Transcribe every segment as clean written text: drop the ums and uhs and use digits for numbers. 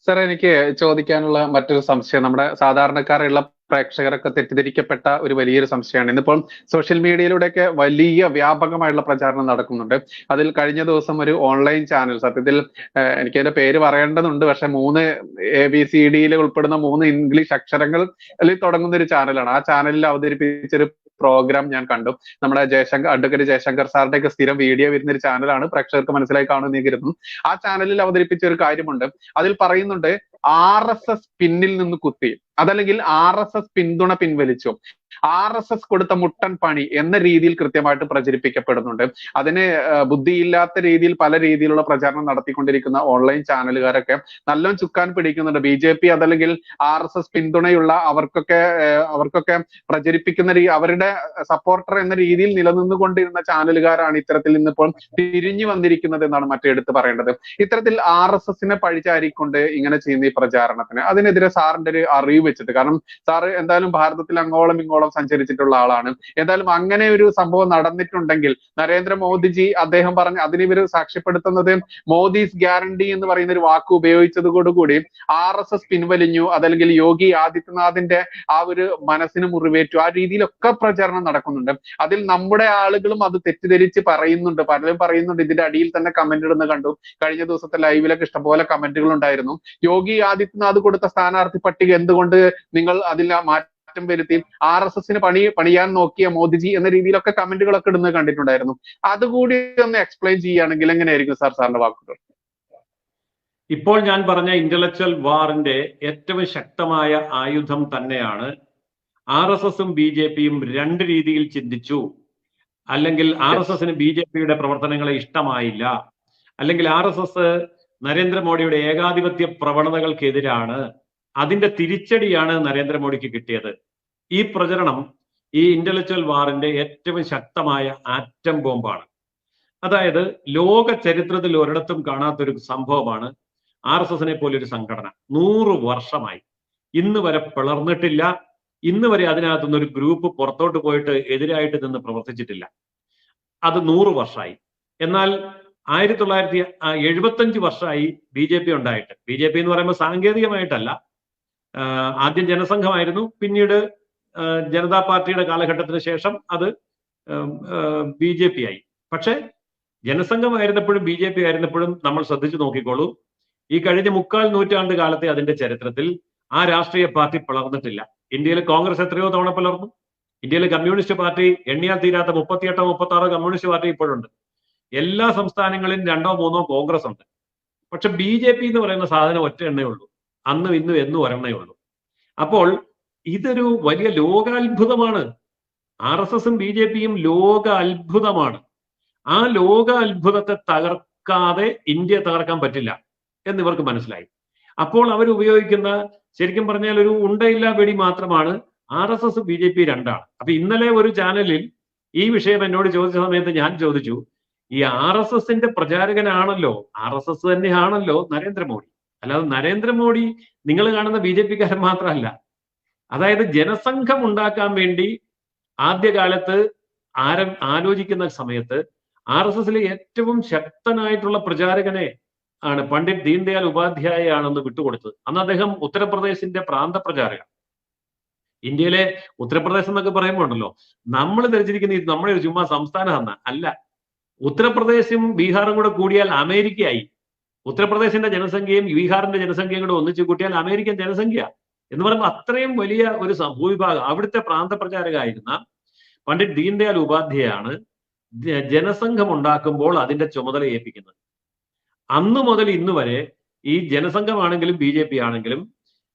Sir, എനിക്ക് ചോദിക്കാനുള്ള മറ്റൊരു സംശയം, നമ്മുടെ സാധാരണക്കാരുള്ള പ്രേക്ഷകരൊക്കെ തെറ്റിദ്ധരിക്കപ്പെട്ട ഒരു വലിയൊരു സംശയമാണ്. ഇന്നിപ്പോൾ സോഷ്യൽ മീഡിയയിലൂടെയൊക്കെ വലിയ വ്യാപകമായുള്ള പ്രചാരണം നടക്കുന്നുണ്ട്. അതിൽ കഴിഞ്ഞ ദിവസം ഒരു ഓൺലൈൻ ചാനൽ, സത്യത്തിൽ എനിക്ക് അതിന്റെ പേര് പറയേണ്ടതുണ്ട്, പക്ഷെ 3 ABCDയിൽ ഉൾപ്പെടുന്ന 3 ഇംഗ്ലീഷ് അക്ഷരങ്ങൾ അതിൽ തുടങ്ങുന്ന ഒരു ചാനലാണ്. ആ ചാനലിൽ അവതരിപ്പിച്ചൊരു പ്രോഗ്രാം ഞാൻ കണ്ടു. നമ്മുടെ അഡ്വക്കേറ്റ് ജയശങ്കർ സാറിന്റെ ഒക്കെ സ്ഥിരം വീഡിയോ വരുന്ന ഒരു ചാനലാണ്, പ്രേക്ഷകർക്ക് മനസ്സിലായി കാണുമെന്ന് കരുതുന്നു. ആ ചാനലിൽ അവതരിപ്പിച്ച ഒരു കാര്യമുണ്ട്. അതിൽ പറയുന്നുണ്ട്, RSS പിന്നിൽ നിന്ന് കുത്തി, അതല്ലെങ്കിൽ RSS പിന്തുണ പിൻവലിച്ചു, RSS കൊടുത്ത മുട്ടൻ പണി എന്ന രീതിയിൽ കൃത്യമായിട്ട് പ്രചരിപ്പിക്കപ്പെടുന്നുണ്ട്. അതിന് ബുദ്ധിയില്ലാത്ത രീതിയിൽ പല രീതിയിലുള്ള പ്രചാരണം നടത്തിക്കൊണ്ടിരിക്കുന്ന ഓൺലൈൻ ചാനലുകാരൊക്കെ നല്ലോണം ചുക്കാൻ പിടിക്കുന്നുണ്ട്. BJP അതല്ലെങ്കിൽ RSS പിന്തുണയുള്ള അവർക്കൊക്കെ പ്രചരിപ്പിക്കുന്ന അവരുടെ സപ്പോർട്ടർ എന്ന രീതിയിൽ നിലനിന്നുകൊണ്ടിരുന്ന ചാനലുകാരാണ് ഇത്തരത്തിൽ ഇന്നിപ്പോൾ തിരിഞ്ഞു വന്നിരിക്കുന്നത് എന്നാണ് മറ്റെടുത്ത് പറയേണ്ടത്. ഇത്തരത്തിൽ RSSനെ പഴിചാരിക്കൊണ്ട് ഇങ്ങനെ ചെയ്യുന്ന ഈ പ്രചാരണത്തിന് അതിനെതിരെ സാറിന്റെ ഒരു അറിവ് വെച്ചിട്ട്, കാരണം സാറ് എന്തായാലും ഭാരതത്തിൽ അങ്ങോളം ഇങ്ങോളം സഞ്ചരിച്ചിട്ടുള്ള ആളാണ്, എന്തായാലും അങ്ങനെ ഒരു സംഭവം നടന്നിട്ടുണ്ടെങ്കിൽ നരേന്ദ്രമോദിജി അദ്ദേഹം പറഞ്ഞ അതിന് ഇവർ സാക്ഷ്യപ്പെടുത്തുന്നത് മോദീസ് ഗ്യാരണ്ടി എന്ന് പറയുന്ന ഒരു വാക്ക് ഉപയോഗിച്ചതോടുകൂടി RSS പിൻവലിഞ്ഞു, അതല്ലെങ്കിൽ യോഗി ആദിത്യനാഥിന്റെ ആ ഒരു മനസ്സിന് മുറിവേറ്റു, ആ രീതിയിലൊക്കെ പ്രചാരണം നടക്കുന്നുണ്ട്. അതിൽ നമ്മുടെ ആളുകളും അത് തെറ്റിദ്ധരിച്ച് പറയുന്നുണ്ട്, പലരും പറയുന്നുണ്ട്. ഇതിന്റെ അടിയിൽ തന്നെ കമന്റ് ഇടുന്ന കണ്ടു. കഴിഞ്ഞ ദിവസത്തെ ലൈവിലൊക്കെ ഇഷ്ടംപോലെ കമന്റുകൾ ഉണ്ടായിരുന്നു. യോഗി ആദിത്യനാഥ് കൊടുത്ത സ്ഥാനാർത്ഥി പട്ടിക എന്തുകൊണ്ട് നിങ്ങൾ അതിൽ മാറ്റം വരുത്തി, RSSന് പണിയാൻ നോക്കിയ മോദിജി എന്ന രീതിയിലൊക്കെ കമന്റുകളൊക്കെ ഇടുന്നത് കണ്ടിട്ടുണ്ടായിരുന്നു. അതുകൂടി ഒന്ന് എക്സ്പ്ലെയിൻ ചെയ്യുകയാണെങ്കിൽ എങ്ങനെയായിരിക്കും സാറിന്റെ വാക്കുകൾ? ഇപ്പോൾ ഞാൻ പറഞ്ഞ ഇന്റലക്ച്വൽ വാറിന്റെ ഏറ്റവും ശക്തമായ ആയുധം തന്നെയാണ് RSSും BJPയും രണ്ട് രീതിയിൽ ചിന്തിച്ചു, അല്ലെങ്കിൽ RSSന് BJPയുടെ പ്രവർത്തനങ്ങളെ ഇഷ്ടമായില്ല, അല്ലെങ്കിൽ RSS നരേന്ദ്രമോദിയുടെ ഏകാധിപത്യ പ്രവണതകൾക്കെതിരാണ്, അതിന്റെ തിരിച്ചടിയാണ് നരേന്ദ്രമോദിക്ക് കിട്ടിയത്. ഈ പ്രചരണം ഈ ഇന്റലക്ച്വൽ വാറിന്റെ ഏറ്റവും ശക്തമായ ആറ്റം ബോംബാണ്. അതായത് ലോക ചരിത്രത്തിൽ ഒരിടത്തും കാണാത്തൊരു സംഭവമാണ് RSSനെ പോലൊരു സംഘടന 100 വർഷമായി ഇന്ന് വരെ പിളർന്നിട്ടില്ല. ഇന്ന് വരെ അതിനകത്തുനിന്ന് ഒരു ഗ്രൂപ്പ് പുറത്തോട്ട് പോയിട്ട് എതിരായിട്ട് നിന്ന് പ്രവർത്തിച്ചിട്ടില്ല. അത് 100 വർഷമായി. എന്നാൽ 1975 വർഷമായി BJP ഉണ്ടായിട്ട്. BJP എന്ന് പറയുമ്പോൾ സാങ്കേതികമായിട്ടല്ല, ആദ്യം ജനസംഘമായിരുന്നു, പിന്നീട് ജനതാ പാർട്ടിയുടെ കാലഘട്ടത്തിന് ശേഷം അത് BJP ആയി. പക്ഷെ ജനസംഘമായിരുന്നപ്പോഴും BJP ആയിരുന്നപ്പോഴും നമ്മൾ ശ്രദ്ധിച്ചു നോക്കിക്കോളൂ, ഈ കഴിഞ്ഞ 3/4 നൂറ്റാണ്ട് കാലത്തെ അതിന്റെ ചരിത്രത്തിൽ ആ രാഷ്ട്രീയ പാർട്ടി പിളർന്നിട്ടില്ല. ഇന്ത്യയിൽ കോൺഗ്രസ് എത്രയോ തവണ പിളർന്നു. ഇന്ത്യയിലെ കമ്മ്യൂണിസ്റ്റ് പാർട്ടി എണ്ണിയാൽ തീരാത്ത 38 36 കമ്മ്യൂണിസ്റ്റ് പാർട്ടി ഇപ്പോഴുണ്ട്. എല്ലാ സംസ്ഥാനങ്ങളിലും 2 3 കോൺഗ്രസ് ഉണ്ട്. പക്ഷെ BJP എന്ന് പറയുന്ന സാധനം ഒറ്റ എണ്ണേ ഉള്ളൂ, അന്നും ഇന്നും എന്നും ഒരെണ്ണേ ഉള്ളൂ. അപ്പോൾ ഇതൊരു വലിയ ലോകാത്ഭുതമാണ്. RSSും BJPയും ലോക അത്ഭുതമാണ്. ആ ലോക അത്ഭുതത്തെ തകർക്കാതെ ഇന്ത്യ തകർക്കാൻ പറ്റില്ല എന്നിവർക്ക് മനസ്സിലായി. അപ്പോൾ അവർ ഉപയോഗിക്കുന്ന, ശരിക്കും പറഞ്ഞാൽ ഒരു ഉണ്ടയില്ല വെടി മാത്രമാണ്. RSS BJP രണ്ടാണ്. അപ്പൊ ഇന്നലെ ഒരു ചാനലിൽ ഈ വിഷയം എന്നോട് ചോദിച്ച സമയത്ത് ഞാൻ ചോദിച്ചു, ഈ RSSന്റെ പ്രചാരകനാണല്ലോ, RSS തന്നെയാണല്ലോ നരേന്ദ്രമോദി, അല്ലാതെ നരേന്ദ്രമോദി നിങ്ങൾ കാണുന്ന BJPക്കാരൻ മാത്രമല്ല. അതായത് ജനസംഘം ഉണ്ടാക്കാൻ വേണ്ടി ആദ്യകാലത്ത് ആലോചിക്കുന്ന സമയത്ത് RSSലെ ഏറ്റവും ശക്തനായിട്ടുള്ള പ്രചാരകനെ ആണ് പണ്ഡിറ്റ് ദീൻദയാൽ ഉപാധ്യായ ആണെന്ന് വിട്ടുകൊടുത്തത്. അന്ന് അദ്ദേഹം ഉത്തർപ്രദേശിന്റെ പ്രാന്ത പ്രചാരകൻ. ഇന്ത്യയിലെ ഉത്തർപ്രദേശ് എന്നൊക്കെ പറയുമ്പോൾ ഉണ്ടല്ലോ, നമ്മൾ ധരിച്ചിരിക്കുന്ന നമ്മുടെ ഒരു ചുമ്മാ സംസ്ഥാനം അല്ല. ഉത്തർപ്രദേശും ബീഹാറും കൂടെ കൂടിയാൽ അമേരിക്കയായി. ഉത്തർപ്രദേശിന്റെ ജനസംഖ്യയും ബീഹാറിന്റെ ജനസംഖ്യയും കൂടെ ഒന്നിച്ചു കൂട്ടിയാൽ അമേരിക്കൻ ജനസംഖ്യ എന്ന് പറയുമ്പോൾ അത്രയും വലിയ ഒരു ഭൂവിഭാഗം. അവിടുത്തെ പ്രാന്ത പ്രചാരകനായിരുന്ന പണ്ഡിറ്റ് ദീൻദയാൽ ഉപാധ്യായാണ് ജനസംഘം ഉണ്ടാക്കുമ്പോൾ അതിന്റെ ചുമതല ഏൽപ്പിക്കുന്നത്. അന്ന് മുതൽ ഇന്ന് വരെ ഈ ജനസംഘമാണെങ്കിലും BJP ആണെങ്കിലും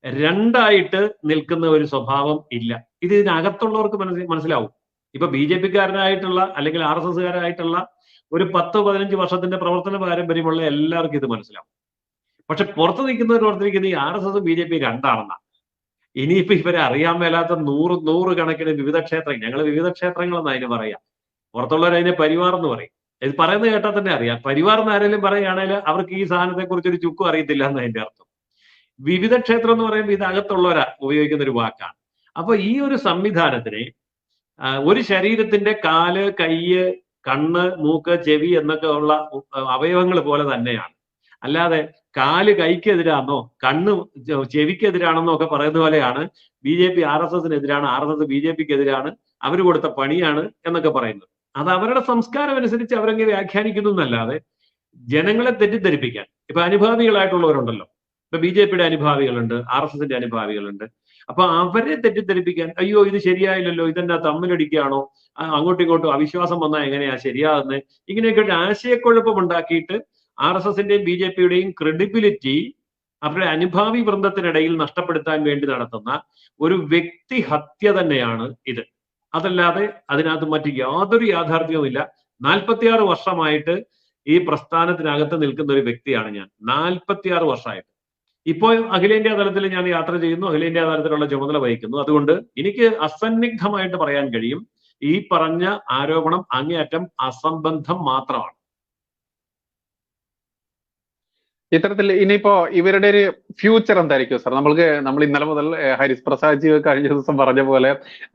രണ്ടായിട്ട് നിൽക്കുന്ന ഒരു സ്വഭാവം ഇല്ല. ഇത് ഇതിനകത്തുള്ളവർക്ക് മനസ്സിലാവും. ഇപ്പൊ BJPക്കാരനായിട്ടുള്ള അല്ലെങ്കിൽ RSSകാരായിട്ടുള്ള ഒരു 10-15 വർഷത്തിന്റെ പ്രവർത്തന പാരമ്പര്യമുള്ള എല്ലാവർക്കും ഇത് മനസ്സിലാവും. പക്ഷെ പുറത്ത് നിൽക്കുന്നവർ ഓർത്തിരിക്കുന്ന ഈ RSSും BJP രണ്ടാണെന്നാണ്. ഇനിയിപ്പോ ഇവരെ അറിയാൻ മേലാത്ത 100 കണക്കിന് വിവിധ ക്ഷേത്രങ്ങൾ, ഞങ്ങൾ വിവിധ ക്ഷേത്രങ്ങൾ എന്ന് അതിന് പറയാം, പുറത്തുള്ളവർ അതിനെ പരിവാർ എന്ന് പറയും. ഇത് പറയുന്നത് കേട്ടാൽ തന്നെ അറിയാം. പരിവാർ എന്ന് ആരെങ്കിലും പറയുകയാണെങ്കിൽ അവർക്ക് ഈ സാധനത്തെ കുറിച്ച് ഒരു ചുക്കും അറിയത്തില്ല എന്ന് അതിന്റെ അർത്ഥം. വിവിധ ക്ഷേത്രം എന്ന് പറയുമ്പോൾ ഇത് അകത്തുള്ളവരാ ഉപയോഗിക്കുന്ന ഒരു വാക്കാണ്. അപ്പൊ ഈ ഒരു സംവിധാനത്തിനെ ഒരു ശരീരത്തിന്റെ കാല്, കയ്യ്, കണ്ണ്, മൂക്ക്, ചെവി എന്നൊക്കെ ഉള്ള അവയവങ്ങൾ പോലെ തന്നെയാണ്. അല്ലാതെ കാല് കൈക്കെതിരാണെന്നോ കണ്ണ് ചെവിക്കെതിരാണെന്നോ ഒക്കെ പറയുന്ന പോലെയാണ് BJP RSSനെതിരാണ്, RSS BJPക്ക് എതിരാണ്, അവർ കൊടുത്ത പണിയാണ് എന്നൊക്കെ പറയുന്നത്. അത് അവരുടെ സംസ്കാരം അനുസരിച്ച് അവരങ്ങനെ വ്യാഖ്യാനിക്കുന്നു എന്നല്ലാതെ ജനങ്ങളെ തെറ്റിദ്ധരിപ്പിക്കാൻ. ഇപ്പൊ അനുഭാവികളായിട്ടുള്ളവരുണ്ടല്ലോ, ഇപ്പൊ BJPയുടെ അനുഭാവികളുണ്ട്, RSSന്റെ അനുഭാവികളുണ്ട്. അപ്പൊ അവരെ തെറ്റിദ്ധരിപ്പിക്കാൻ, അയ്യോ ഇത് ശരിയായില്ലല്ലോ, ഇതെന്നാ തമ്മിലടിക്കുകയാണോ, അങ്ങോട്ടും ഇങ്ങോട്ടും അവിശ്വാസം വന്നാൽ എങ്ങനെയാ ശരിയാകുന്നത്, ഇങ്ങനെയൊക്കെ ഒരു ആശയക്കുഴപ്പം ഉണ്ടാക്കിയിട്ട് RSSന്റെയും BJPയുടെയും ക്രെഡിബിലിറ്റി അവരുടെ അനുഭാവി വൃന്ദത്തിനിടയിൽ നഷ്ടപ്പെടുത്താൻ വേണ്ടി നടത്തുന്ന ഒരു വ്യക്തി ഹത്യ തന്നെയാണ് ഇത്. അതല്ലാതെ അതിനകത്ത് മറ്റ് യാതൊരു യാഥാർത്ഥ്യവുമില്ല. 46 വർഷമായിട്ട് ഈ പ്രസ്ഥാനത്തിനകത്ത് നിൽക്കുന്ന ഒരു വ്യക്തിയാണ് ഞാൻ. 46 വർഷമായിട്ട്. ഇപ്പോൾ അഖിലേന്ത്യാ തലത്തിൽ ഞാൻ യാത്ര ചെയ്യുന്നു, അഖിലേന്ത്യാ തലത്തിലുള്ള ചുമതല വഹിക്കുന്നു. അതുകൊണ്ട് എനിക്ക് അസന്നിഗ്ധമായിട്ട് പറയാൻ കഴിയും, ഈ പറഞ്ഞ ആരോപണം അങ്ങേയറ്റം അസംബന്ധം മാത്രമാണ്. ഇത്തരത്തിൽ ഇനിയിപ്പോ ഇവരുടെ ഒരു ഫ്യൂച്ചർ എന്തായിരിക്കും സാർ? നമ്മൾ ഇന്നലെ മുതൽ ഹരിസ് പ്രസാദ് ജി കഴിഞ്ഞ ദിവസം പറഞ്ഞ പോലെ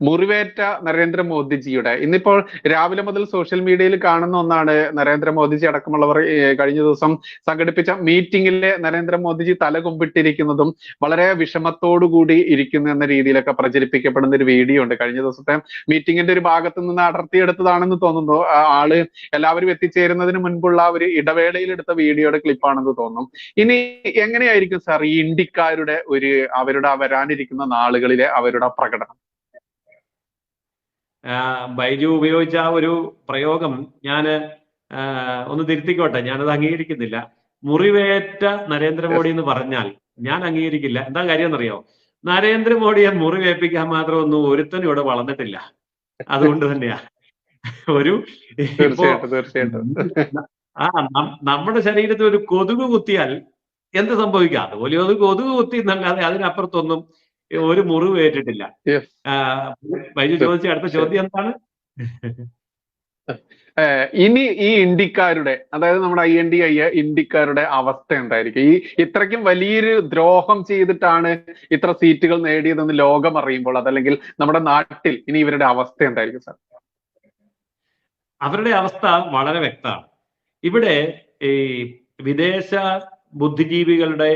മുറിവേറ്റ നരേന്ദ്രമോദിജിയുടെ, ഇന്നിപ്പോൾ രാവിലെ മുതൽ സോഷ്യൽ മീഡിയയിൽ കാണുന്ന ഒന്നാണ്, നരേന്ദ്രമോദിജി അടക്കമുള്ളവർ കഴിഞ്ഞ ദിവസം സംഘടിപ്പിച്ച മീറ്റിംഗിലെ നരേന്ദ്രമോദിജി തല കുമ്പിട്ടിരിക്കുന്നതും വളരെ വിഷമത്തോടുകൂടി ഇരിക്കുന്നു എന്ന രീതിയിലൊക്കെ പ്രചരിപ്പിക്കപ്പെടുന്ന ഒരു വീഡിയോ ഉണ്ട്. കഴിഞ്ഞ ദിവസത്തെ മീറ്റിംഗിന്റെ ഒരു ഭാഗത്ത് നിന്ന് അടർത്തിയെടുത്തതാണെന്ന് തോന്നുന്നു. ആള് എല്ലാവരും എത്തിച്ചേരുന്നതിന് മുൻപുള്ള ഒരു ഇടവേളയിൽ എടുത്ത വീഡിയോയുടെ ക്ലിപ്പാണെന്ന് തോന്നുന്നു. ഇനി എങ്ങനെയായിരിക്കും സാർ ഈ ഇന്ത്യക്കാരുടെ അവരുടെ വരാനിരിക്കുന്ന നാളുകളിലെ അവരുടെ പ്രകടനം? ബൈജു ഉപയോഗിച്ച ആ ഒരു പ്രയോഗം ഞാൻ ഒന്ന് തിരുത്തിക്കോട്ടെ, ഞാനത് അംഗീകരിക്കുന്നില്ല. മുറിവേറ്റ നരേന്ദ്രമോദി എന്ന് പറഞ്ഞാൽ ഞാൻ അംഗീകരിക്കില്ല. എന്താ കാര്യം എന്നറിയോ? നരേന്ദ്രമോദിയെ മുറിവേൽപ്പിക്കാൻ മാത്രമൊന്നും ഒരുത്തനും ഇവിടെ വളർന്നിട്ടില്ല. അതുകൊണ്ട് തന്നെയാ തീർച്ചയായിട്ടും നമ്മുടെ ശരീരത്തിൽ ഒരു കൊതുക് കുത്തിയാൽ എന്ത് സംഭവിക്കാം? അതുപോലെ ഒരു കൊതുക് കുത്തി എന്നല്ലാതെ അതിനപ്പുറത്തൊന്നും ഒരു മുറിവ് ഏറ്റിട്ടില്ല. ബൈജു ചോദിച്ച അടുത്ത ചോദ്യം എന്താണ്? ഇനി ഈ ഇന്ത്യക്കാരുടെ, അതായത് നമ്മുടെ INDI ഇന്ത്യക്കാരുടെ അവസ്ഥ എന്തായിരിക്കും? ഈ ഇത്രയ്ക്കും വലിയൊരു ദ്രോഹം ചെയ്തിട്ടാണ് ഇത്ര സീറ്റുകൾ നേടിയതെന്ന് ലോകം അറിയുമ്പോൾ, അതല്ലെങ്കിൽ നമ്മുടെ നാട്ടിൽ ഇനി ഇവരുടെ അവസ്ഥ എന്തായിരിക്കും സാർ? അവരുടെ അവസ്ഥ വളരെ വ്യക്തമാണ്. ഇവിടെ ഈ വിദേശ ബുദ്ധിജീവികളുടെ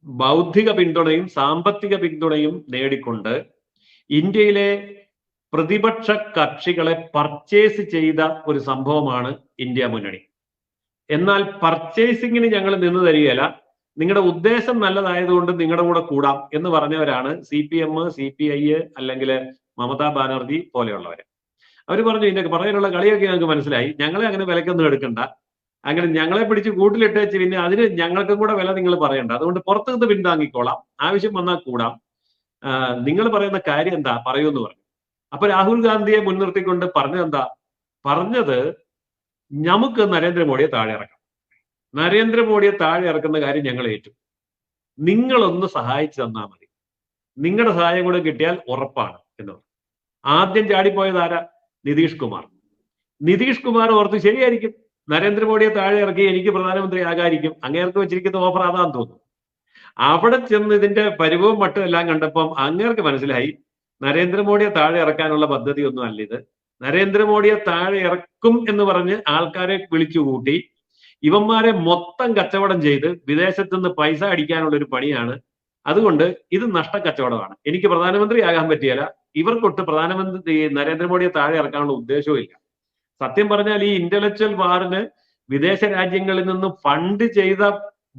ബൗദ്ധിക പിന്തുണയും സാമ്പത്തിക പിന്തുണയും നേടിക്കൊണ്ട് ഇന്ത്യയിലെ പ്രതിപക്ഷ കക്ഷികളെ പർച്ചേസ് ചെയ്ത ഒരു സംഭവമാണ് ഇന്ത്യ മുന്നണി. എന്നാൽ പർച്ചേസിങ്ങിന് ഞങ്ങൾ നിന്ന് തരികയില്ല, നിങ്ങളുടെ ഉദ്ദേശം നല്ലതായതുകൊണ്ട് നിങ്ങളുടെ കൂടെ കൂടാം എന്ന് പറഞ്ഞവരാണ് CPM, CPI അല്ലെങ്കിൽ മമതാ ബാനർജി പോലെയുള്ളവര്. അവർ പറഞ്ഞു, ഇതിന്റെ പറയാനുള്ള കളിയൊക്കെ ഞങ്ങൾക്ക് മനസ്സിലായി, ഞങ്ങളെ അങ്ങനെ വിലക്കൊന്നും എടുക്കണ്ട, അങ്ങനെ ഞങ്ങളെ പിടിച്ച് കൂട്ടിലിട്ടേച്ച് പിന്നെ അതിന് ഞങ്ങൾക്കും കൂടെ വില നിങ്ങൾ പറയണ്ട, അതുകൊണ്ട് പുറത്തുനിന്ന് പിന്താങ്ങിക്കോളാം, ആവശ്യം വന്നാൽ കൂടാം, നിങ്ങൾ പറയുന്ന കാര്യം എന്താ പറയൂ എന്ന് പറഞ്ഞു. അപ്പൊ രാഹുൽ ഗാന്ധിയെ മുൻനിർത്തിക്കൊണ്ട് പറഞ്ഞത് നമുക്ക് നരേന്ദ്രമോദിയെ താഴെ ഇറക്കാം, നരേന്ദ്രമോദിയെ താഴെ ഇറക്കുന്ന കാര്യം ഞങ്ങൾ ഏറ്റു, നിങ്ങളൊന്ന് സഹായിച്ചു തന്നാൽ മതി, നിങ്ങളുടെ സഹായം കൂടെ കിട്ടിയാൽ ഉറപ്പാണ് എന്ന് പറഞ്ഞു. ആദ്യം ചാടിപ്പോയത് ആരാ? നിതീഷ് കുമാർ ഓർത്ത് ശരിയായിരിക്കും, നരേന്ദ്രമോദിയെ താഴെ ഇറക്കി എനിക്ക് പ്രധാനമന്ത്രി ആകാതിരിക്കും, അങ്ങേർക്ക് വെച്ചിരിക്കുന്ന ഓഫർ അതാന്ന് തോന്നുന്നു. അവിടെ ചെന്ന് ഇതിന്റെ പരിവവും മട്ടും എല്ലാം കണ്ടപ്പം അങ്ങേർക്ക് മനസ്സിലായി നരേന്ദ്രമോദിയെ താഴെ ഇറക്കാനുള്ള പദ്ധതി ഒന്നും അല്ല ഇത്. നരേന്ദ്രമോദിയെ താഴെ ഇറക്കും എന്ന് പറഞ്ഞ് ആൾക്കാരെ വിളിച്ചുകൂട്ടി ഇവന്മാരെ മൊത്തം കച്ചവടം ചെയ്ത് വിദേശത്ത് നിന്ന് പൈസ അടിക്കാനുള്ള ഒരു പണിയാണ്. അതുകൊണ്ട് ഇത് നഷ്ടക്കച്ചവടമാണ്, എനിക്ക് പ്രധാനമന്ത്രി ആകാൻ പറ്റിയല്ല, ഇവർക്കൊട്ട് പ്രധാനമന്ത്രി നരേന്ദ്രമോദിയെ താഴെ ഇറക്കാനുള്ള ഉദ്ദേശവും ഇല്ല. സത്യം പറഞ്ഞാൽ ഈ ഇന്റലക്ച്വൽ വാറിന് വിദേശ രാജ്യങ്ങളിൽ നിന്ന് ഫണ്ട് ചെയ്ത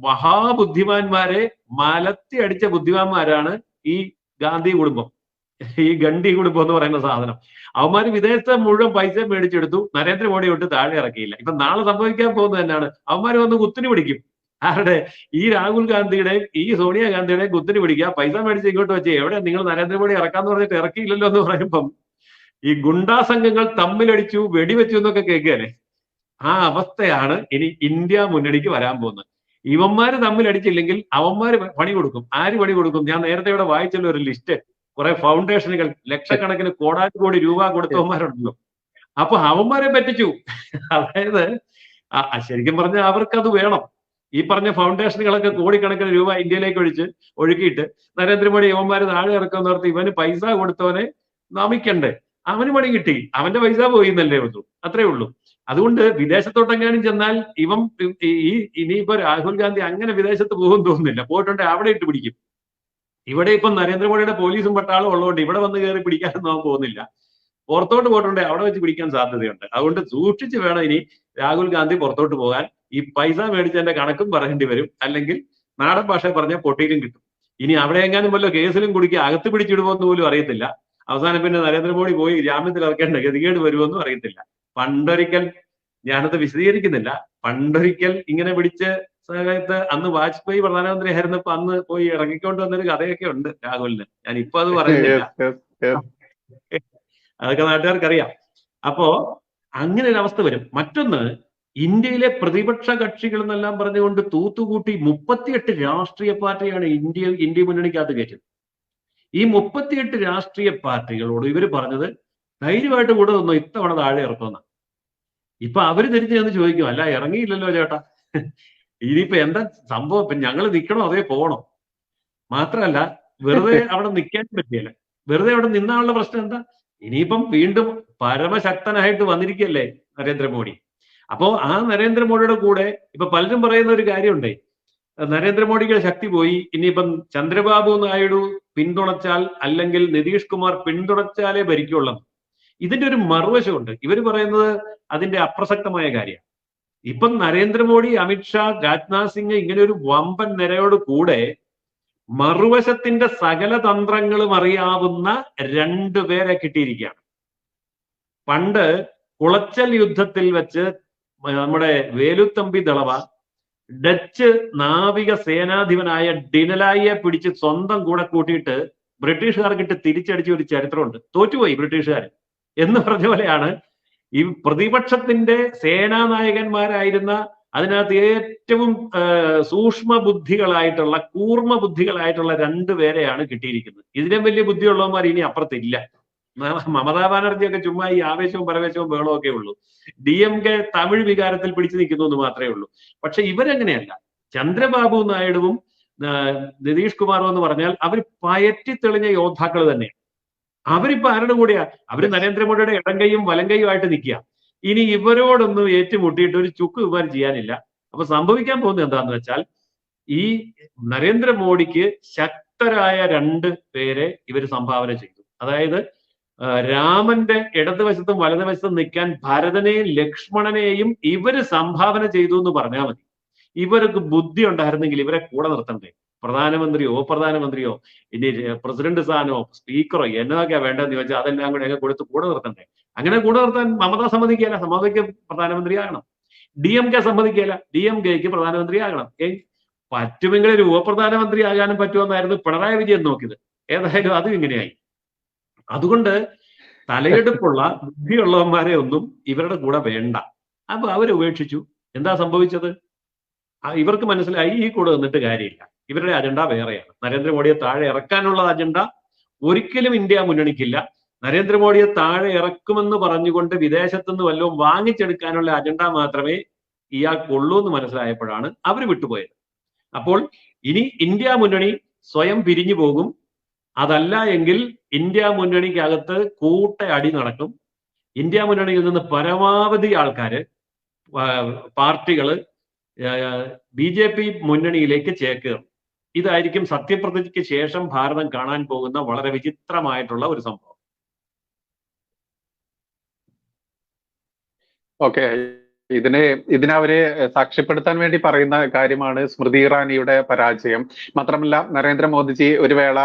മഹാബുദ്ധിമാന്മാരെ മലത്തി അടിച്ച ബുദ്ധിമാന്മാരാണ് ഈ ഗാന്ധി കുടുംബം, ഈ ഗണ്ഡി കുടുംബം എന്ന് പറയുന്ന സാധനം. അവന്മാര് വിദേശത്തെ മുഴുവൻ പൈസ മേടിച്ചെടുത്തു, നരേന്ദ്രമോദി തൊട്ട് താഴെ ഇറക്കിയില്ല. ഇപ്പൊ നാളെ സംഭവിക്കാൻ പോകുന്നത് തന്നെയാണ്, അവന്മാര് വന്ന് കുത്തിന് പിടിക്കും. ആരുടെ? ഈ രാഹുൽ ഗാന്ധിയുടെയും ഈ സോണിയാഗാന്ധിയുടെയും കുത്തിന് പിടിക്കുക, പൈസ മേടിച്ച് ഇങ്ങോട്ട് വെച്ച് എവിടെ നിങ്ങൾ നരേന്ദ്രമോദി ഇറക്കാന്ന് പറഞ്ഞിട്ട് ഇറക്കിയില്ലല്ലോ എന്ന് പറയുമ്പം ഈ ഗുണ്ടാ സംഘങ്ങൾ തമ്മിലടിച്ചു വെടിവെച്ചു എന്നൊക്കെ കേൾക്കുകയല്ലേ. ആ അവസ്ഥയാണ് ഇനി ഇന്ത്യ മുന്നണിക്ക് വരാൻ പോകുന്നത്. ഇവന്മാര് തമ്മിലടിച്ചില്ലെങ്കിൽ അവന്മാര് പണി കൊടുക്കും. ആര് പണി കൊടുക്കും? ഞാൻ നേരത്തെ ഇവിടെ വായിച്ചല്ലോ ഒരു ലിസ്റ്റ്, കുറെ ഫൗണ്ടേഷനുകൾ ലക്ഷക്കണക്കിന് കോടാനുകോടി രൂപ കൊടുത്തവന്മാരുണ്ടല്ലോ. അപ്പൊ അവന്മാരെ പറ്റിച്ചു. അതായത് ശരിക്കും പറഞ്ഞാൽ അവർക്കത് വേണം. ഈ പറഞ്ഞ ഫൗണ്ടേഷനുകളൊക്കെ കോടിക്കണക്കിന് രൂപ ഇന്ത്യയിലേക്ക് ഒഴുക്കിയിട്ട് നരേന്ദ്രമോദി യവന്മാര് താഴെ ഇറക്കുമെന്ന് ഓർത്ത് ഇവന് പൈസ കൊടുത്തവനെ നമിക്കണ്ടേ? അവന് പണി കിട്ടി, അവന്റെ പൈസ പോയി എന്നല്ലേ ഉള്ളൂ, അത്രേ ഉള്ളൂ. അതുകൊണ്ട് വിദേശത്തോട്ടെങ്ങാനും ചെന്നാൽ ഇനിയിപ്പോ രാഹുൽ ഗാന്ധി അങ്ങനെ വിദേശത്ത് പോകും തോന്നുന്നില്ല. പോയിട്ടുണ്ടെങ്കിൽ അവിടെ ഇട്ട് പിടിക്കും. ഇവിടെ ഇപ്പം നരേന്ദ്രമോദിയുടെ പോലീസും പട്ടാളും ഉള്ളതുകൊണ്ട് ഇവിടെ വന്ന് കയറി പിടിക്കാനൊന്നും അവൻ പോകുന്നില്ല. പുറത്തോട്ട് പോയിട്ടുണ്ടെങ്കിൽ അവിടെ വെച്ച് പിടിക്കാൻ സാധ്യതയുണ്ട്. അതുകൊണ്ട് സൂക്ഷിച്ച് വേണം ഇനി രാഹുൽ ഗാന്ധി പുറത്തോട്ട് പോകാൻ. ഈ പൈസ മേടിച്ചതിന്റെ കണക്കും പറയേണ്ടി വരും, അല്ലെങ്കിൽ നാടൻ ഭാഷ പറഞ്ഞാൽ പൊട്ടിയിലും കിട്ടും. ഇനി അവിടെ എങ്ങാനും വല്ല കേസിലും കുടുക്കി അകത്ത് പിടിച്ചിടുമോന്ന് പോലും അറിയത്തില്ല. അവസാനം പിന്നെ നരേന്ദ്രമോദി പോയി ജാമ്യത്തിൽ ഇറക്കേണ്ട ഗതികേട് വരുമെന്നും അറിയത്തില്ല. പണ്ടൊരിക്കൽ, ഞാനത് വിശദീകരിക്കുന്നില്ല, പണ്ടൊരിക്കൽ ഇങ്ങനെ പിടിച്ച് സമയത്ത് അന്ന് വാജ്പേയി പ്രധാനമന്ത്രി ആയിരുന്നപ്പോ അന്ന് പോയി ഇറങ്ങിക്കൊണ്ട് വന്നൊരു കഥയൊക്കെ ഉണ്ട് രാഹുലിന്. ഞാൻ ഇപ്പൊ അത് പറയുന്നില്ല, അതൊക്കെ നാട്ടുകാർക്കറിയാം. അപ്പോ അങ്ങനെ ഒരു അവസ്ഥ വരും. മറ്റൊന്ന്, ഇന്ത്യയിലെ പ്രതിപക്ഷ കക്ഷികൾ എന്നെല്ലാം പറഞ്ഞുകൊണ്ട് തൂത്തുകൂട്ടി 38 രാഷ്ട്രീയ പാർട്ടിയാണ് ഇന്ത്യ മുന്നണിക്കകത്ത് കയറ്റുന്നത്. ഈ 38 രാഷ്ട്രീയ പാർട്ടികളോട് ഇവർ പറഞ്ഞത് ധൈര്യമായിട്ട് കൂടെ നിന്നോ, ഇത്തവണ താഴെ ഇറക്കുമെന്ന. ഇപ്പൊ അവര് തിരിച്ചു ചെന്ന് ചോദിക്കും, അല്ല ഇറങ്ങിയില്ലല്ലോ ചേട്ടാ, ഇനിയിപ്പോ എന്താ സംഭവം, ഇപ്പൊ ഞങ്ങൾ നിൽക്കണോ അതേ പോകണോ? മാത്രമല്ല വെറുതെ അവിടെ നിൽക്കാൻ പറ്റിയല്ല. വെറുതെ അവിടെ നിന്നാനുള്ള പ്രശ്നം എന്താ? ഇനിയിപ്പം വീണ്ടും പരമശക്തനായിട്ട് വന്നിരിക്കുകയല്ലേ നരേന്ദ്രമോദി. അപ്പോ ആ നരേന്ദ്രമോദിയുടെ കൂടെ ഇപ്പൊ പലരും പറയുന്ന ഒരു കാര്യമുണ്ടേ, നരേന്ദ്രമോദിയുടെ ശക്തി പോയി, ഇനിയിപ്പം ചന്ദ്രബാബു നായിഡു പിന്തുണച്ചാൽ അല്ലെങ്കിൽ നിതീഷ് കുമാർ പിന്തുണച്ചാലേ ഭരിക്കുള്ളൂ. ഇതിന്റെ ഒരു മറുവശമുണ്ട്. ഇവർ പറയുന്നത് അതിന്റെ അപ്രസക്തമായ കാര്യമാണ്. ഇപ്പം നരേന്ദ്രമോദി, അമിത്ഷാ, രാജ്നാഥ് സിംഗ് ഇങ്ങനെ ഒരു വമ്പൻ നിരയോട് കൂടെ മറുവശത്തിന്റെ സകല തന്ത്രങ്ങളും അറിയാവുന്ന 2 പേരെ കിട്ടിയിരിക്കുകയാണ്. പണ്ട് കുളച്ചൽ യുദ്ധത്തിൽ വെച്ച് നമ്മുടെ വേലുത്തമ്പി ദളവ ഡച്ച് നാവിക സേനാധിപനായ ഡിനലായിയെ പിടിച്ച് സ്വന്തം കൂടെ കൂട്ടിയിട്ട് ബ്രിട്ടീഷുകാർക്കിട്ട് തിരിച്ചടിച്ച ഒരു ചരിത്രമുണ്ട്. തോറ്റുപോയി ബ്രിട്ടീഷുകാർ എന്ന് പറഞ്ഞ പോലെയാണ് ഈ പ്രതിപക്ഷത്തിന്റെ സേനാനായകന്മാരായിരുന്ന, അതിനകത്ത് ഏറ്റവും സൂക്ഷ്മ ബുദ്ധികളായിട്ടുള്ള, കൂർമ്മ ബുദ്ധികളായിട്ടുള്ള 2 പേരെയാണ് കിട്ടിയിരിക്കുന്നത്. ഇതിലും വലിയ ബുദ്ധിയുള്ളവന്മാർ ഇനി അപ്പുറത്തില്ല. മമതാ ബാനർജിയൊക്കെ ചുമ്മാ ഈ ആവേശവും പരവേശവും ബഹളവും ഒക്കെ ഉള്ളൂ. DMK തമിഴ് വികാരത്തിൽ പിടിച്ചു നിൽക്കുന്നു എന്ന് മാത്രമേ ഉള്ളൂ. പക്ഷെ ഇവരെങ്ങനെയല്ല. ചന്ദ്രബാബു നായിഡുവും നിതീഷ് കുമാറും എന്ന് പറഞ്ഞാൽ അവർ പയറ്റി തെളിഞ്ഞ യോദ്ധാക്കൾ തന്നെയാണ്. അവരിപ്പോ ആരുടെ കൂടെയാ? അവര് നരേന്ദ്രമോദിയുടെ ഇടങ്കയും വലങ്കയും ആയിട്ട് നിൽക്കുക. ഇനി ഇവരോടൊന്നും ഏറ്റുമുട്ടിയിട്ട് ഒരു ചുക്ക് വിമാനം ചെയ്യാനില്ല. അപ്പൊ സംഭവിക്കാൻ പോകുന്നത് എന്താന്ന് വെച്ചാൽ, ഈ നരേന്ദ്രമോദിക്ക് ശക്തരായ 2 പേരെ ഇവർ സംഭാവന ചെയ്തു. അതായത് രാമന്റെ ഇടതുവശത്തും വലതുവശത്തും നിൽക്കാൻ ഭരതനെയും ലക്ഷ്മണനെയും ഇവര് സംഭാവന ചെയ്തു എന്ന് പറഞ്ഞാൽ മതി. ഇവർക്ക് ബുദ്ധി ഉണ്ടായിരുന്നെങ്കിൽ ഇവരെ കൂടെ നിർത്തണ്ടേ? പ്രധാനമന്ത്രിയോ ഇനി പ്രസിഡന്റ് സ്ഥാനോ സ്പീക്കറോ എന്നതൊക്കെയാ വേണ്ടതെന്ന് ചോദിച്ചാൽ അതെല്ലാം കൂടെ കൊടുത്ത് കൂടെ നിർത്തണ്ടേ? അങ്ങനെ കൂടെ നിർത്താൻ മമത സമ്മതിക്കുകയില്ല. മമതയ്ക്ക് പ്രധാനമന്ത്രി ആകണം. DMK സമ്മതിക്കുകയില്ല. DMKക്ക് പ്രധാനമന്ത്രി ആകണം. പറ്റുമെങ്കിൽ ഒരു ഉപപ്രധാനമന്ത്രി ആകാനും പറ്റുമെന്നായിരുന്നു പിണറായി വിജയൻ നോക്കിയത്. ഏതായാലും അതും ഇങ്ങനെയായി. അതുകൊണ്ട് തലയെടുപ്പുള്ള ബുദ്ധിയുള്ളവന്മാരെ ഒന്നും ഇവരുടെ കൂടെ വേണ്ട. അപ്പൊ അവരെ ഉപേക്ഷിച്ചു. എന്താ സംഭവിച്ചത്? ഇവർക്ക് മനസ്സിലായി ഈ കൂടെ നിന്നിട്ട് കാര്യമില്ല. ഇവരുടെ അജണ്ട വേറെയാണ്. നരേന്ദ്രമോദിയെ താഴെ ഇറക്കാനുള്ള അജണ്ട ഒരിക്കലും ഇന്ത്യ മുന്നണിക്കില്ല. നരേന്ദ്രമോദിയെ താഴെ ഇറക്കുമെന്ന് പറഞ്ഞുകൊണ്ട് വിദേശത്തുനിന്ന് വല്ലതും വാങ്ങിച്ചെടുക്കാനുള്ള അജണ്ട മാത്രമേ ഇയാൾക്കുള്ളൂ എന്ന് മനസ്സിലായപ്പോഴാണ് അവർ വിട്ടുപോയത്. അപ്പോൾ ഇനി ഇന്ത്യ മുന്നണി സ്വയം പിരിഞ്ഞു പോകും. അതല്ല എങ്കിൽ ഇന്ത്യ മുന്നണിക്കകത്ത് കൂട്ടയടി നടക്കും. ഇന്ത്യ മുന്നണിയിൽ നിന്ന് പരമാവധി ആൾക്കാര്, പാർട്ടികള് BJP മുന്നണിയിലേക്ക് ചേക്കേറും. ഇതായിരിക്കും സത്യപ്രതിജ്ഞയ്ക്ക് ശേഷം ഭാരതം കാണാൻ പോകുന്ന വളരെ വിചിത്രമായിട്ടുള്ള ഒരു സംഭവം. ഓക്കെ, ഇതിനവര് സാക്ഷ്യപ്പെടുത്താൻ വേണ്ടി പറയുന്ന കാര്യമാണ് സ്മൃതി ഇറാനിയുടെ പരാജയം. മാത്രമല്ല നരേന്ദ്രമോദിജി ഒരു വേള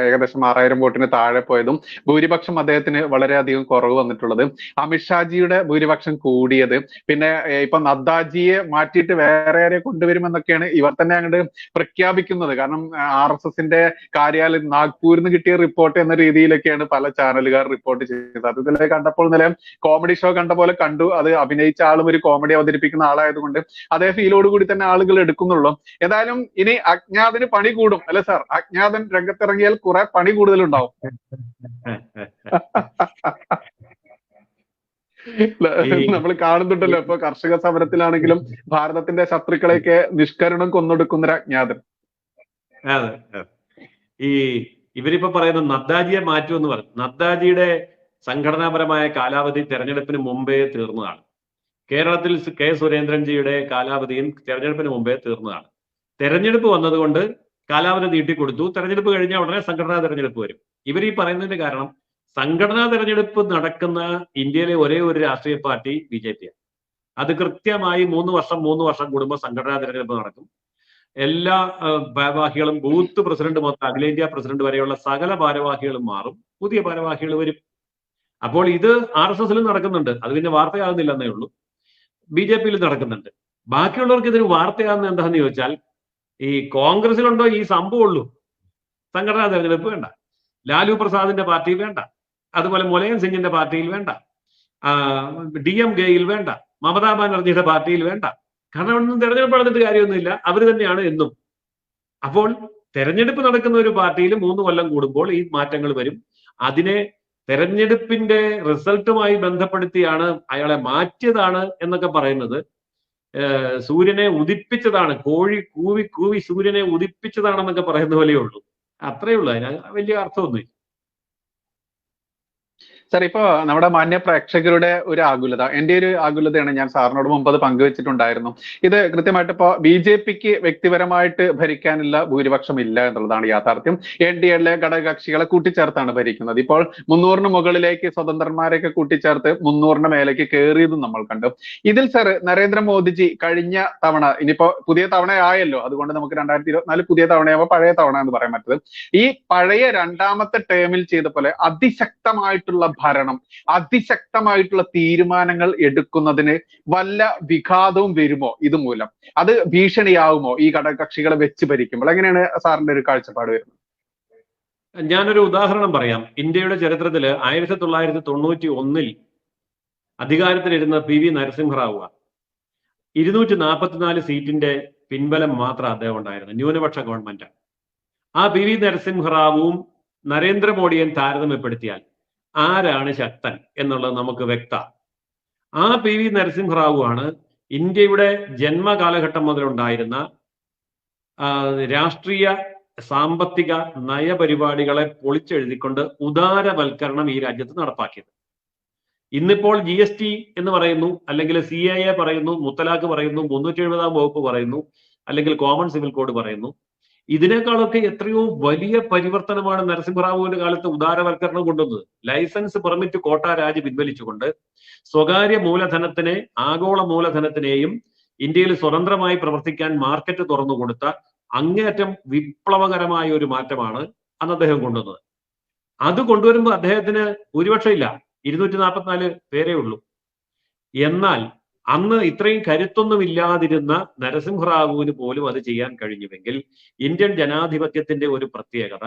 ഏകദേശം 6000 വോട്ടിന് താഴെ പോയതും ഭൂരിപക്ഷം അദ്ദേഹത്തിന് വളരെയധികം കുറവ് വന്നിട്ടുള്ളത്, അമിത്ഷാജിയുടെ ഭൂരിപക്ഷം കൂടിയത്, പിന്നെ ഇപ്പൊ നദ്ദാജിയെ മാറ്റിയിട്ട് വേറെ ആരെ കൊണ്ടുവരുമെന്നൊക്കെയാണ് ഇവർ തന്നെ അങ്ങോട്ട് പ്രഖ്യാപിക്കുന്നത്. കാരണം RSSന്റെ കാര്യാലയം നാഗ്പൂരിൽ നിന്ന് കിട്ടിയ റിപ്പോർട്ട് എന്ന രീതിയിലൊക്കെയാണ് പല ചാനലുകാർ റിപ്പോർട്ട് ചെയ്തത്. അത് ഇതിലെ കണ്ടപ്പോൾ നില കോമഡി ഷോ കണ്ട പോലെ കണ്ടു. അത് അഭിനയിച്ച ആളും ഒരു കോമഡി അവതരിപ്പിക്കുന്ന ആളായതുകൊണ്ട് അതേ ഫീലോട് കൂടി തന്നെ ആളുകൾ എടുക്കുന്നുള്ളൂ. ഏതായാലും ഇനി അജ്ഞാതന് പണി കൂടും അല്ലെ സാർ? അജ്ഞാതൻ രംഗത്തിറങ്ങിയാൽ കുറെ പണി കൂടുതലുണ്ടാവും. നമ്മൾ കാണുന്നുണ്ടല്ലോ ഇപ്പൊ കർഷക സമരത്തിലാണെങ്കിലും ഭാരതത്തിന്റെ ശത്രുക്കളെയൊക്കെ നിഷ്കരുണം കൊന്നൊടുക്കുന്ന അജ്ഞാതൻ. ഇവരിപ്പോ പറയുന്നത് നദ്ദാജിയെ മാറ്റുമെന്ന് പറഞ്ഞു. നദ്ദാജിയുടെ സംഘടനാപരമായ കാലാവധി തെരഞ്ഞെടുപ്പിന് മുമ്പേ തീർന്നതാണ്. കേരളത്തിൽ കെ സുരേന്ദ്രൻജിയുടെ കാലാവധിയും തെരഞ്ഞെടുപ്പിന് മുമ്പേ തീർന്നതാണ്. തെരഞ്ഞെടുപ്പ് വന്നതുകൊണ്ട് കാലാവധി നീട്ടിക്കൊടുത്തു. തെരഞ്ഞെടുപ്പ് കഴിഞ്ഞാൽ ഉടനെ സംഘടനാ തെരഞ്ഞെടുപ്പ് വരും. ഇവർ ഈ പറയുന്നതിന്റെ കാരണം സംഘടനാ തെരഞ്ഞെടുപ്പ് നടക്കുന്ന ഇന്ത്യയിലെ ഒരേ ഒരു രാഷ്ട്രീയ പാർട്ടി BJP ആണ്. അത് കൃത്യമായി 3 വർഷം കൂടുമ്പോൾ സംഘടനാ തെരഞ്ഞെടുപ്പ് നടക്കും. എല്ലാ ഭാരവാഹികളും ബൂത്ത് പ്രസിഡന്റ് മുതൽ അഖിലേന്ത്യാ പ്രസിഡന്റ് വരെയുള്ള സകല ഭാരവാഹികളും മാറും, പുതിയ ഭാരവാഹികൾ വരും. അപ്പോൾ ഇത് RSSലും നടക്കുന്നുണ്ട്, അത് പിന്നെ വാർത്തയാകുന്നില്ലെന്നേ ഉള്ളൂ. BJPയിൽ നടക്കുന്നുണ്ട്. ബാക്കിയുള്ളവർക്ക് ഇതൊരു വാർത്തയാകുന്നത് എന്താണെന്ന് ചോദിച്ചാൽ, ഈ കോൺഗ്രസിലുണ്ടോ ഈ സംഭവം ഉള്ളൂ. സംഘടനാ തെരഞ്ഞെടുപ്പ് വേണ്ട, ലാലു പ്രസാദിന്റെ പാർട്ടിയിൽ വേണ്ട, അതുപോലെ മുലയൻ സിംഗിന്റെ പാർട്ടിയിൽ വേണ്ട, DMKയിൽ വേണ്ട, മമതാ ബാനർജിയുടെ പാർട്ടിയിൽ വേണ്ട. കാരണം ഒന്നും തെരഞ്ഞെടുപ്പ് നടന്നിട്ട് കാര്യമൊന്നുമില്ല, അവർ തന്നെയാണ് എന്നും. അപ്പോൾ തെരഞ്ഞെടുപ്പ് നടക്കുന്ന ഒരു പാർട്ടിയിൽ 3 കൊല്ലം കൂടുമ്പോൾ ഈ മാറ്റങ്ങൾ വരും. അതിനെ തെരഞ്ഞെടുപ്പിന്റെ റിസൾട്ടുമായി ബന്ധപ്പെടുത്തിയാണ് അയാളെ മാറ്റിയതാണ് എന്നൊക്കെ പറയുന്നത് സൂര്യനെ ഉദിപ്പിച്ചതാണ്, കോഴി കൂവി കൂവി സൂര്യനെ ഉദിപ്പിച്ചതാണെന്നൊക്കെ പറയുന്ന പോലെയേ ഉള്ളൂ. അത്രയേ ഉള്ളൂ, അതിന് വലിയ അർത്ഥമൊന്നുമില്ല. സാർ, ഇപ്പൊ നമ്മുടെ മാന്യ പ്രേക്ഷകരുടെ ഒരു ആകുലത, എന്റെ ഒരു ആകുലതയാണ്, ഞാൻ സാറിനോട് മുമ്പ് അത് പങ്കുവെച്ചിട്ടുണ്ടായിരുന്നു. ഇത് കൃത്യമായിട്ട് ഇപ്പോ BJPക്ക് വ്യക്തിപരമായിട്ട് ഭരിക്കാനുള്ള ഭൂരിപക്ഷം ഇല്ല എന്നുള്ളതാണ് യാഥാർത്ഥ്യം. NDAയിലെ ഘടകകക്ഷികളെ കൂട്ടിച്ചേർത്താണ് ഭരിക്കുന്നത്. ഇപ്പോൾ 300-ന് മുകളിലേക്ക് സ്വതന്ത്രന്മാരെയൊക്കെ കൂട്ടിച്ചേർത്ത് 300-ന് മേലേക്ക് കയറിയതും നമ്മൾ കണ്ടു. ഇതിൽ സാർ, നരേന്ദ്രമോദിജി കഴിഞ്ഞ തവണ, ഇനിയിപ്പോ പുതിയ തവണയായല്ലോ, അതുകൊണ്ട് നമുക്ക് 2024 പുതിയ തവണയാവുമ്പോൾ പഴയ തവണ എന്ന് പറയാൻ പറ്റത്, ഈ പഴയ 2ാമത്തെ ടേമിൽ ചെയ്ത പോലെ അതിശക്തമായിട്ടുള്ള ഭരണം, അതിശക്തമായിട്ടുള്ള തീരുമാനങ്ങൾ എടുക്കുന്നതിന് വല്ല വിഘാതവും വരുമോ ഇതുമൂലം? അത് ഭീഷണിയാവുമോ ഈ ഘടകകക്ഷികളെ വെച്ച് ഭരിക്കുമ്പോൾ? എങ്ങനെയാണ് സാറിന്റെ ഒരു കാഴ്ചപ്പാട് വരുന്നത്? ഞാനൊരു ഉദാഹരണം പറയാം. ഇന്ത്യയുടെ ചരിത്രത്തിൽ 1991 അധികാരത്തിലിരുന്ന PV നരസിംഹറാവു 244 സീറ്റിന്റെ പിൻബലം മാത്രം അദ്ദേഹം ഉണ്ടായിരുന്നു, ന്യൂനപക്ഷ ഗവൺമെന്റ്. ആ PV നരസിംഹറാവുവും നരേന്ദ്രമോദിയെ താരതമ്യപ്പെടുത്തിയാൽ ആരാണ് ശക്തൻ എന്നുള്ളത് നമുക്ക് വ്യക്തം. ആ PV നരസിംഹറാവു ആണ് ഇന്ത്യയുടെ ജന്മകാലഘട്ടം മുതലുണ്ടായിരുന്ന രാഷ്ട്രീയ സാമ്പത്തിക നയപരിപാടികളെ പൊളിച്ചെഴുതിക്കൊണ്ട് ഉദാരവൽക്കരണം ഈ രാജ്യത്ത് നടപ്പാക്കിയത്. ഇന്നിപ്പോൾ GST എന്ന് പറയുന്നു, അല്ലെങ്കിൽ CAA പറയുന്നു, മുത്തലാഖ് പറയുന്നു, 370-ാം വകുപ്പ് പറയുന്നു, അല്ലെങ്കിൽ കോമൺ സിവിൽ കോഡ് പറയുന്നു. ഇതിനേക്കാളൊക്കെ എത്രയോ വലിയ പരിവർത്തനമാണ് നരസിംഹറാവുവിന്റെ കാലത്ത് ഉദാരവൽക്കരണം കൊണ്ടുവന്നത്. ലൈസൻസ് പെർമിറ്റ് കോട്ട രാജ് പിൻവലിച്ചുകൊണ്ട് സ്വകാര്യ മൂലധനത്തിനെ, ആഗോള മൂലധനത്തിനെയും ഇന്ത്യയിൽ സ്വതന്ത്രമായി പ്രവർത്തിക്കാൻ മാർക്കറ്റ് തുറന്നു കൊടുത്ത അങ്ങേയറ്റം വിപ്ലവകരമായ ഒരു മാറ്റമാണ് അന്ന് അദ്ദേഹം കൊണ്ടുവന്നത്. അത് കൊണ്ടുവരുമ്പോൾ അദ്ദേഹത്തിന് ഭൂരിപക്ഷം ഇല്ല, 244 പേരേ ഉള്ളൂ. എന്നാൽ അന്ന് ഇത്രയും കരുത്തൊന്നുമില്ലാതിരുന്ന നരസിംഹറാവുവിന് പോലും അത് ചെയ്യാൻ കഴിഞ്ഞുവെങ്കിൽ ഇന്ത്യൻ ജനാധിപത്യത്തിന്റെ ഒരു പ്രത്യേകത,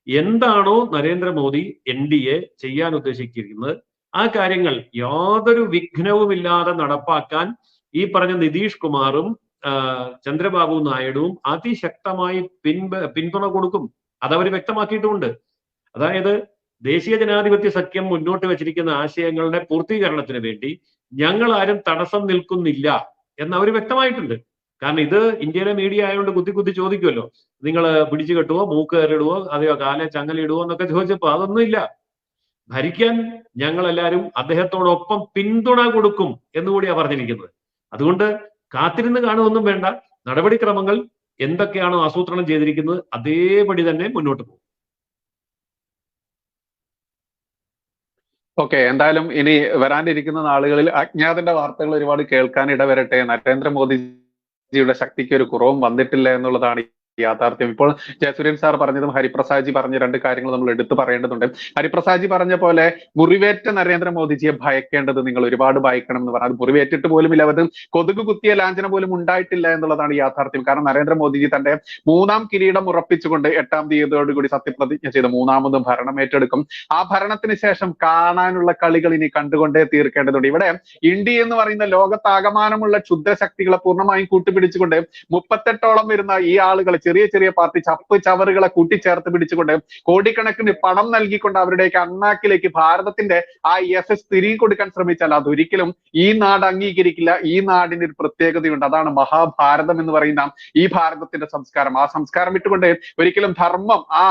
എന്താണോ നരേന്ദ്രമോദി NDA ചെയ്യാൻ ഉദ്ദേശിച്ചിരിക്കുന്നത് ആ കാര്യങ്ങൾ യാതൊരു വിഘ്നവുമില്ലാതെ നടപ്പാക്കാൻ ഈ പറഞ്ഞ നിതീഷ് കുമാറും ചന്ദ്രബാബു നായിഡുവും അതിശക്തമായി പിന്തുണ കൊടുക്കും. അതവർ വ്യക്തമാക്കിയിട്ടുമുണ്ട്. അതായത് ദേശീയ ജനാധിപത്യ സഖ്യം മുന്നോട്ട് വെച്ചിരിക്കുന്ന ആശയങ്ങളുടെ പൂർത്തീകരണത്തിന് വേണ്ടി ഞങ്ങൾ ആരും തടസ്സം നിൽക്കുന്നില്ല എന്ന് അവർ വ്യക്തമായിട്ടുണ്ട്. കാരണം ഇത് ഇന്ത്യയിലെ മീഡിയ ആയതുകൊണ്ട് കുത്തി ചോദിക്കുമല്ലോ, നിങ്ങൾ പിടിച്ചു കെട്ടുവോ, മൂക്ക് കയറിടുവോ, അതെയോ കാലെ ചങ്ങലിടുവോ എന്നൊക്കെ ചോദിച്ചപ്പോ അതൊന്നുമില്ല. ഭരിക്കാൻ ഞങ്ങളെല്ലാവരും അദ്ദേഹത്തോടൊപ്പം പിന്തുണ കൊടുക്കും എന്നുകൂടിയാണ് പറഞ്ഞിരിക്കുന്നത്. അതുകൊണ്ട് കാത്തിരുന്ന് കാണുമൊന്നും വേണ്ട, നടപടിക്രമങ്ങൾ എന്തൊക്കെയാണോ ആസൂത്രണം ചെയ്തിരിക്കുന്നത് അതേപടി തന്നെ മുന്നോട്ട് പോകും. ഓക്കെ, എന്തായാലും ഇനി വരാനിരിക്കുന്ന നാളുകളിൽ അജ്ഞാതന്റെ വാർത്തകൾ ഒരുപാട് കേൾക്കാൻ ഇടവരട്ടെ. നരേന്ദ്രമോദിജിയുടെ ശക്തിക്ക് ഒരു കുറവും വന്നിട്ടില്ല എന്നുള്ളതാണ് യാഥാർത്ഥ്യം. ഇപ്പോൾ ജയസൂര്യൻ സാർ പറഞ്ഞതും ഹരിപ്രസാദ്ജി പറഞ്ഞ 2 കാര്യങ്ങൾ നമ്മൾ എടുത്തു പറയേണ്ടതുണ്ട്. ഹരിപ്രസാദ്ജി പറഞ്ഞ പോലെ മുറിവേറ്റ നരേന്ദ്രമോദിജിയെ ഭയക്കേണ്ടത് നിങ്ങൾ ഒരുപാട് ഭയക്കണം എന്ന് പറഞ്ഞാൽ, അത് മുറിവേറ്റിട്ട് പോലുമില്ല, അത് കൊതുക് കുത്തിയ ലാഞ്ചന പോലും ഉണ്ടായിട്ടില്ല എന്നുള്ളതാണ് യാഥാർത്ഥ്യം. കാരണം നരേന്ദ്രമോദിജി തന്റെ 3ാം കിരീടം ഉറപ്പിച്ചുകൊണ്ട് 8ാം തീയതിയോടുകൂടി സത്യപ്രതിജ്ഞ ചെയ്ത് 3ാമതും ഭരണം ഏറ്റെടുക്കും. ആ ഭരണത്തിന് ശേഷം കാണാനുള്ള കളികൾ ഇനി കണ്ടുകൊണ്ടേ തീർക്കേണ്ടതുണ്ട്. ഇവിടെ ഇന്ത്യ എന്ന് പറയുന്ന ലോകത്താകമാനമുള്ള ക്ഷുദ്രശക്തികളെ പൂർണ്ണമായും കൂട്ടുപിടിച്ചുകൊണ്ട് 38ഓളം വരുന്ന ഈ ആളുകൾ, ചെറിയ പാർട്ടി ചപ്പ് ചവറുകളെ കൂട്ടിച്ചേർത്ത് പിടിച്ചുകൊണ്ട് കോടിക്കണക്കിന് പണം നൽകിക്കൊണ്ട് അവരുടെയൊക്കെ അണ്ണാക്കിലേക്ക് ഭാരതത്തിന്റെ ആ SS തിരികെ കൊടുക്കാൻ ശ്രമിച്ചാൽ അതൊരിക്കലും ഈ നാട് അംഗീകരിക്കില്ല. ഈ നാടിന് ഒരു പ്രത്യേകതയുണ്ട്, അതാണ് മഹാഭാരതം എന്ന് പറയുന്ന ഈ ഭാരതത്തിന്റെ സംസ്കാരം. ആ സംസ്കാരം വിട്ടുകൊണ്ട് ഒരിക്കലും ധർമ്മം, ആ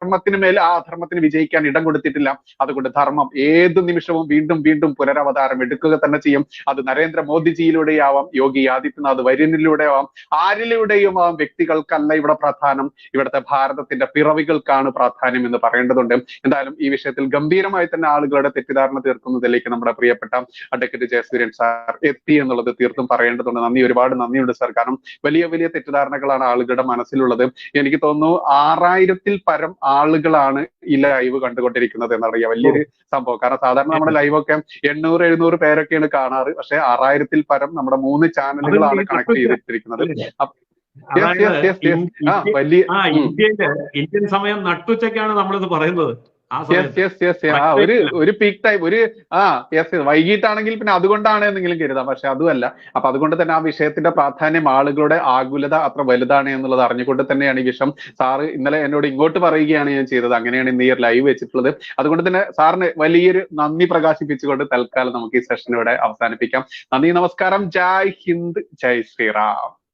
അധർമ്മത്തിന് മേൽ ആ അധർമ്മത്തിന് വിജയിക്കാൻ ഇടം കൊടുത്തിട്ടില്ല. അതുകൊണ്ട് ധർമ്മം ഏത് നിമിഷവും വീണ്ടും വീണ്ടും പുനരവതാരം എടുക്കുക തന്നെ ചെയ്യും. അത് നരേന്ദ്രമോദിജിയിലൂടെയാവാം, യോഗി ആദിത്യനാഥ് വര്യനിലൂടെ ആവാം, ആരിലൂടെയും ആവാം. വ്യക്തികൾക്കല്ല ഇവിടെ പ്രധാനം, ഇവിടുത്തെ ഭാരതത്തിന്റെ പിറവികൾക്കാണ് പ്രാധാന്യം എന്ന് പറയേണ്ടതുണ്ട്. എന്തായാലും ഈ വിഷയത്തിൽ ഗംഭീരമായി തന്നെ ആളുകളുടെ തെറ്റിദ്ധാരണ തീർക്കുന്നതിലേക്ക് നമ്മുടെ പ്രിയപ്പെട്ട അഡ്വക്കേറ്റ് ജയസൂര്യൻ സാർ എത്തി എന്നുള്ളത് തീർത്തും പറയേണ്ടതുണ്ട്. നന്ദി, ഒരുപാട് നന്ദിയുണ്ട് സാർ. കാരണം വലിയ വലിയ തെറ്റിദ്ധാരണകളാണ് ആളുകളുടെ മനസ്സിലുള്ളത്. എനിക്ക് തോന്നുന്നു 6000-ൽ പരം ആളുകളാണ് ഈ ലൈവ് കണ്ടുകൊണ്ടിരിക്കുന്നത് എന്നറിയാം. വലിയൊരു സംഭവം. കാരണം സാധാരണ നമ്മുടെ ലൈവൊക്കെ 800-700 പേരൊക്കെയാണ് കാണാറ്. പക്ഷെ 6000-ൽ പരം നമ്മുടെ 3 ചാനലുകളാണ് കണക്ട് ചെയ്തിട്ടിരിക്കുന്നത്. വലിയ ഇന്ത്യൻ സമയം നട്ടുച്ചയ്ക്കാണ് നമ്മളിത് പറയുന്നത്. ഒരു പീക്ക് ടൈം, വൈകിട്ടാണെങ്കിൽ പിന്നെ അതുകൊണ്ടാണ് എന്തെങ്കിലും കരുതാം. പക്ഷെ അതുമല്ല. അപ്പൊ അതുകൊണ്ട് തന്നെ ആ വിഷയത്തിന്റെ പ്രാധാന്യം, ആളുകളുടെ ആകുലത അത്ര വലുതാണ് എന്നുള്ളത് അറിഞ്ഞുകൊണ്ട് തന്നെയാണ് ഈ വിഷയം സാറ് ഇന്നലെ എന്നോട് ഇങ്ങോട്ട് പറയുകയാണ് ഞാൻ ചെയ്തത്. അങ്ങനെയാണ് ഇന്ന് ഈ ലൈവ് വെച്ചിട്ടുള്ളത്. അതുകൊണ്ട് തന്നെ സാറിന് വലിയൊരു നന്ദി പ്രകാശിപ്പിച്ചുകൊണ്ട് തൽക്കാലം നമുക്ക് ഈ സെഷൻ ഇവിടെ അവസാനിപ്പിക്കാം. നന്ദി, നമസ്കാരം. ജയ് ഹിന്ദ്, ജയ് ശ്രീറാം.